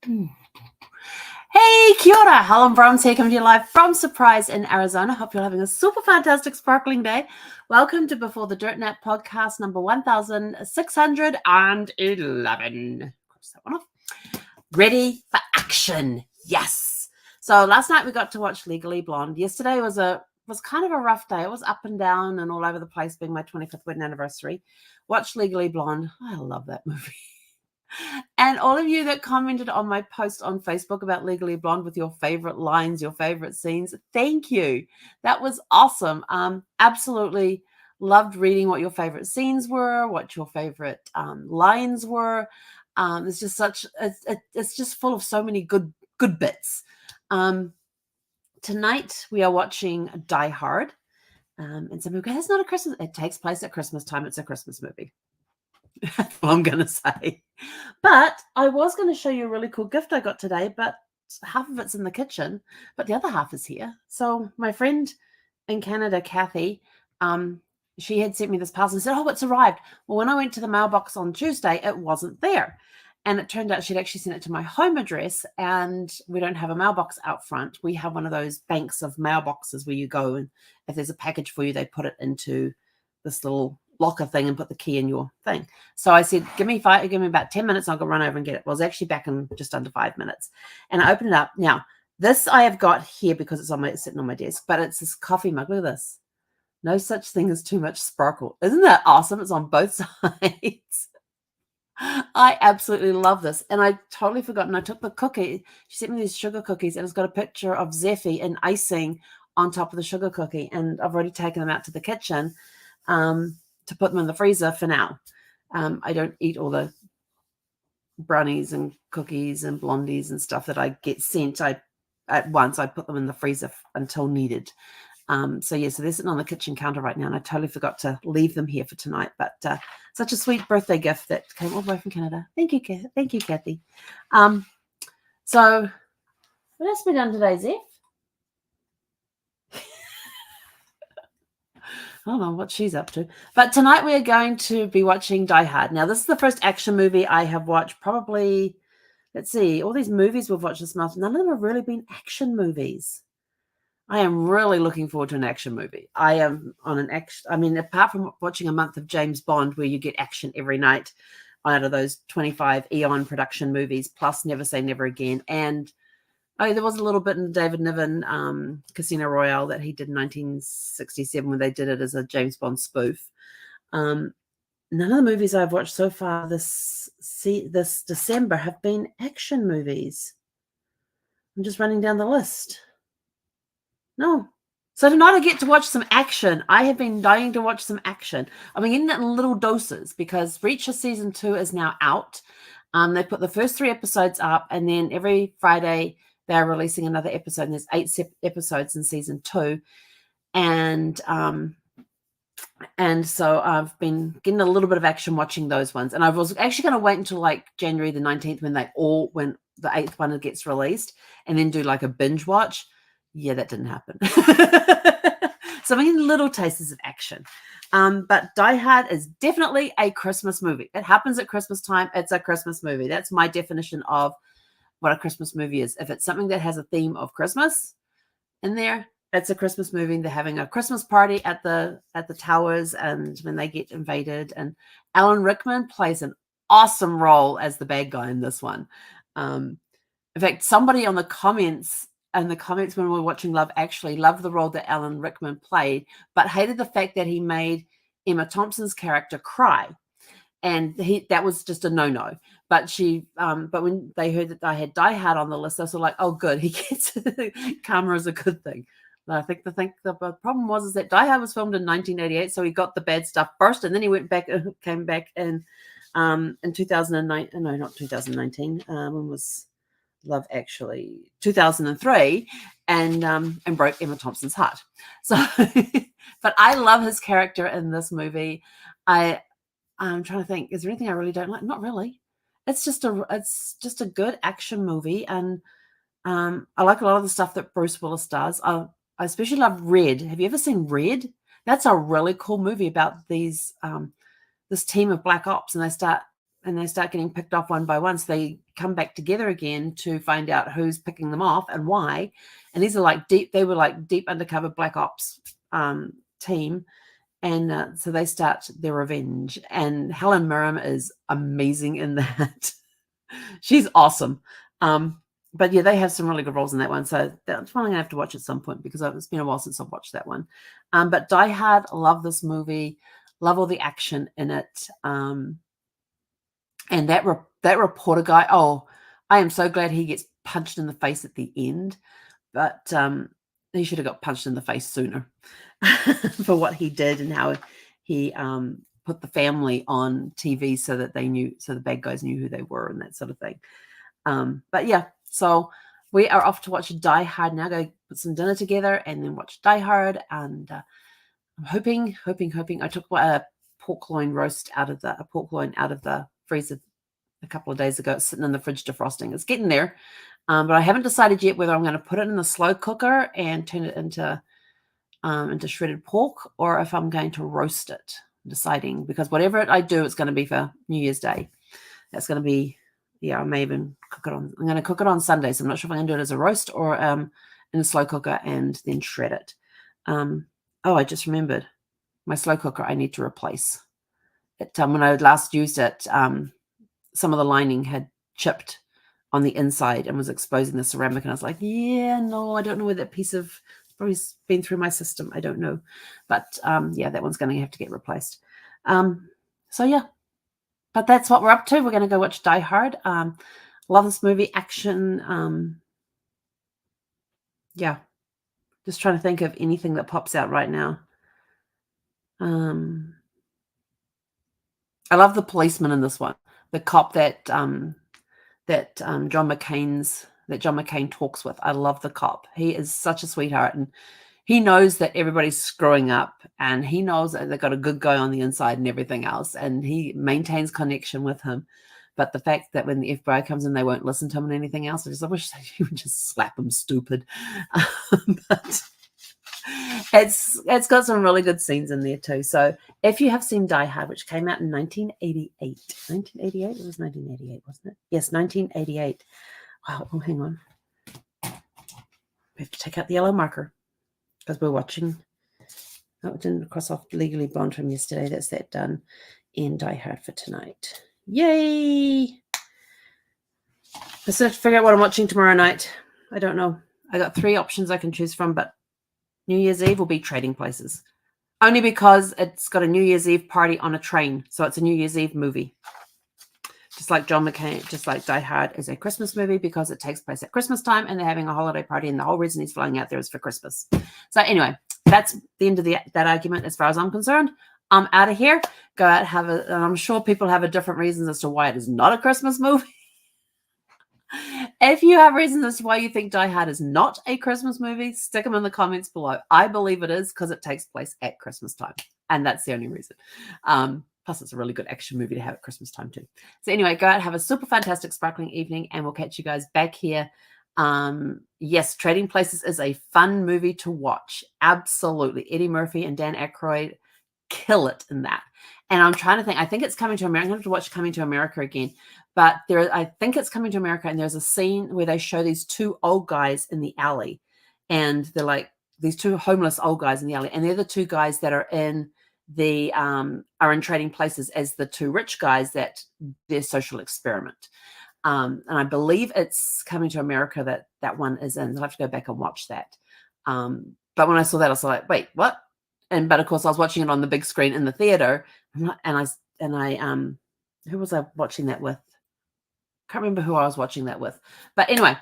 Hey, kia ora. Helen Brahms here, coming to you live from Surprise in Arizona. Hope you're having a super fantastic, sparkling day. Welcome to Before the Dirt Nap podcast number 1611. Cross that one off. Ready for action. Yes. So last night we got to watch Legally Blonde. Yesterday was kind of a rough day. It was up and down and all over the place, being my 25th wedding anniversary. Watch Legally Blonde. I love that movie. And all of you that commented on my post on Facebook about Legally Blonde with your favorite lines, your favorite scenes, thank you. That was awesome. Absolutely loved reading what your favorite scenes were, what your favorite lines were. It's just it's just full of so many good bits. Tonight we are watching Die Hard. And some people go, it's not a Christmas. It takes place at Christmas time. It's a Christmas movie. That's what I'm going to say. But I was going to show you a really cool gift I got today, but half of it's in the kitchen, but the other half is here. So my friend in Canada, Kathy, she had sent me this parcel and said, oh, it's arrived. Well, when I went to the mailbox on Tuesday, it wasn't there. And it turned out she'd actually sent it to my home address, and we don't have a mailbox out front. We have one of those banks of mailboxes where you go, and if there's a package for you, they put it into this little locker thing and put the key in your thing. So I said, give me about 10 minutes and I'll go run over and get it. Well, I was actually back in just under 5 minutes. And I opened it up. Now, this I have got here because it's sitting on my desk, but it's this coffee mug. Look at this. No such thing as too much sparkle. Isn't that awesome? It's on both sides. I absolutely love this. And I totally forgotten. I took the cookie. She sent me these sugar cookies, and it's got a picture of Zeffy and icing on top of the sugar cookie. And I've already taken them out to the kitchen to put them in the freezer for now. I don't eat all the brownies and cookies and blondies and stuff that I get sent. At once I put them in the freezer until needed. So they're sitting on the kitchen counter right now, and I totally forgot to leave them here for tonight. But such a sweet birthday gift that came all the way from Canada. Thank you, Kathy. So what else have we done today, Zeph? I don't know what she's up to. But tonight we are going to be watching Die Hard. Now, this is the first action movie I have watched probably, let's see, all these movies we've watched this month, none of them have really been action movies. I am really looking forward to an action movie. I am on an action, apart from watching a month of James Bond where you get action every night out of those 25 Eon production movies, plus Never Say Never Again, and there was a little bit in David Niven Casino Royale that he did in 1967 when they did it as a James Bond spoof. None of the movies I've watched so far this December have been action movies. I'm just running down the list. No. So tonight I get to watch some action. I have been dying to watch some action. I've been getting it in little doses because Reacher season 2 is now out. They put the first 3 episodes up, and then every Friday they're releasing another episode, and there's 8 episodes in season 2. And so I've been getting a little bit of action watching those ones. And I was actually going to wait until like January the 19th when the 8th one gets released, and then do like a binge watch. Yeah, that didn't happen. So I'm getting little tastes of action. But Die Hard is definitely a Christmas movie. It happens at Christmas time. It's a Christmas movie. That's my definition of what a Christmas movie is. If it's something that has a theme of Christmas in there, it's a Christmas movie. They're having a Christmas party at the towers, and when they get invaded, and Alan Rickman plays an awesome role as the bad guy in this one. In fact, somebody on the comments when we were watching Love Actually loved the role that Alan Rickman played, but hated the fact that he made Emma Thompson's character cry. And that was just a no-no. But but when they heard that I had Die Hard on the list, they were like, "Oh, good, he gets karma is a good thing." But I think the problem was that Die Hard was filmed in 1988, so he got the bad stuff first, and then he came back in 2009. No, not 2019. When was Love Actually? 2003, and broke Emma Thompson's heart. So, but I love his character in this movie. I'm trying to think. Is there anything I really don't like? Not really. It's just a good action movie, and I like a lot of the stuff that Bruce Willis does. I especially love Red. Have you ever seen Red? That's a really cool movie about these this team of black ops, and and they start getting picked off one by one. So they come back together again to find out who's picking them off and why. And these are like they were like deep undercover black ops team. And so they start their revenge. And Helen Mirren is amazing in that. She's awesome. But yeah, they have some really good roles in that one. So that's one I'm gonna have to watch at some point because it's been a while since I've watched that one. But Die Hard, love this movie, love all the action in it. And that reporter guy, oh, I am so glad he gets punched in the face at the end. But he should have got punched in the face sooner for what he did and how he put the family on TV so that they knew, so the bad guys knew who they were and that sort of thing. But yeah, so we are off to watch Die Hard now. Go put some dinner together and then watch Die Hard. And I'm hoping. I took a pork loin out of the freezer a couple of days ago. It's sitting in the fridge defrosting. It's getting there, but I haven't decided yet whether I'm going to put it in the slow cooker and turn it into shredded pork or if I'm going to roast it. I'm deciding because whatever I do, it's going to be for New Year's Day. That's going to be. Yeah, I may even cook it on. I'm going to cook it on Sunday, so I'm not sure if I'm going to do it as a roast or in a slow cooker and then shred it. Oh, I just remembered my slow cooker. I need to replace it. When I last used it, some of the lining had chipped on the inside and was exposing the ceramic, and I was like, "Yeah, no, I don't know where that piece of probably been through my system. I don't know, but yeah, that one's going to have to get replaced." So yeah. But that's what we're up to. We're going to go watch Die Hard. Love this movie. Action. Yeah. Just trying to think of anything that pops out right now. I love the policeman in this one. The cop that John McCain talks with. I love the cop. He is such a sweetheart, and he knows that everybody's screwing up, and he knows that they've got a good guy on the inside and everything else, and he maintains connection with him. But the fact that when the FBI comes in, they won't listen to him and anything else, I wish you would just slap him stupid. But it's got some really good scenes in there too. So if you have seen Die Hard, which came out in 1988. 1988? It was 1988, wasn't it? Yes, 1988. Wow, oh, hang on. We have to take out the yellow marker. Because we're watching. Oh, it didn't cross off Legally Blonde from yesterday. That's that done in Die Hard for tonight. Yay! Let's have to figure out what I'm watching tomorrow night. I don't know. I got 3 options I can choose from, but New Year's Eve will be Trading Places. Only because it's got a New Year's Eve party on a train. So it's a New Year's Eve movie. Just like John McCain, just like Die Hard is a Christmas movie because it takes place at Christmas time and they're having a holiday party and the whole reason he's flying out there is for Christmas. So anyway, that's the end of that argument as far as I'm concerned. I'm out of here. Go out, and I'm sure people have a different reasons as to why it is not a Christmas movie. If you have reasons as to why you think Die Hard is not a Christmas movie, stick them in the comments below. I believe it is because it takes place at Christmas time. And that's the only reason. Plus, it's a really good action movie to have at Christmas time too. So anyway, go out, have a super fantastic, sparkling evening, and we'll catch you guys back here. Yes, Trading Places is a fun movie to watch. Absolutely. Eddie Murphy and Dan Aykroyd kill it in that. And I'm trying to think, I think it's Coming to America. I'm going to have to watch Coming to America again. But I think it's Coming to America, and there's a scene where they show these 2 old guys in the alley. And they're like these 2 homeless old guys in the alley. And they're the 2 guys that are in Trading Places as the 2 rich guys that their social experiment. And I believe it's Coming to America that one is in. I'll have to go back and watch that. But when I saw that, I was like, wait, what? But of course I was watching it on the big screen in the theater. And I who was I watching that with? Can't remember who I was watching that with. But anyway,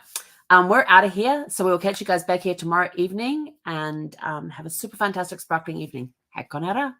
we're out of here. So we'll catch you guys back here tomorrow evening and have a super fantastic, sparkling evening. Hakkonara.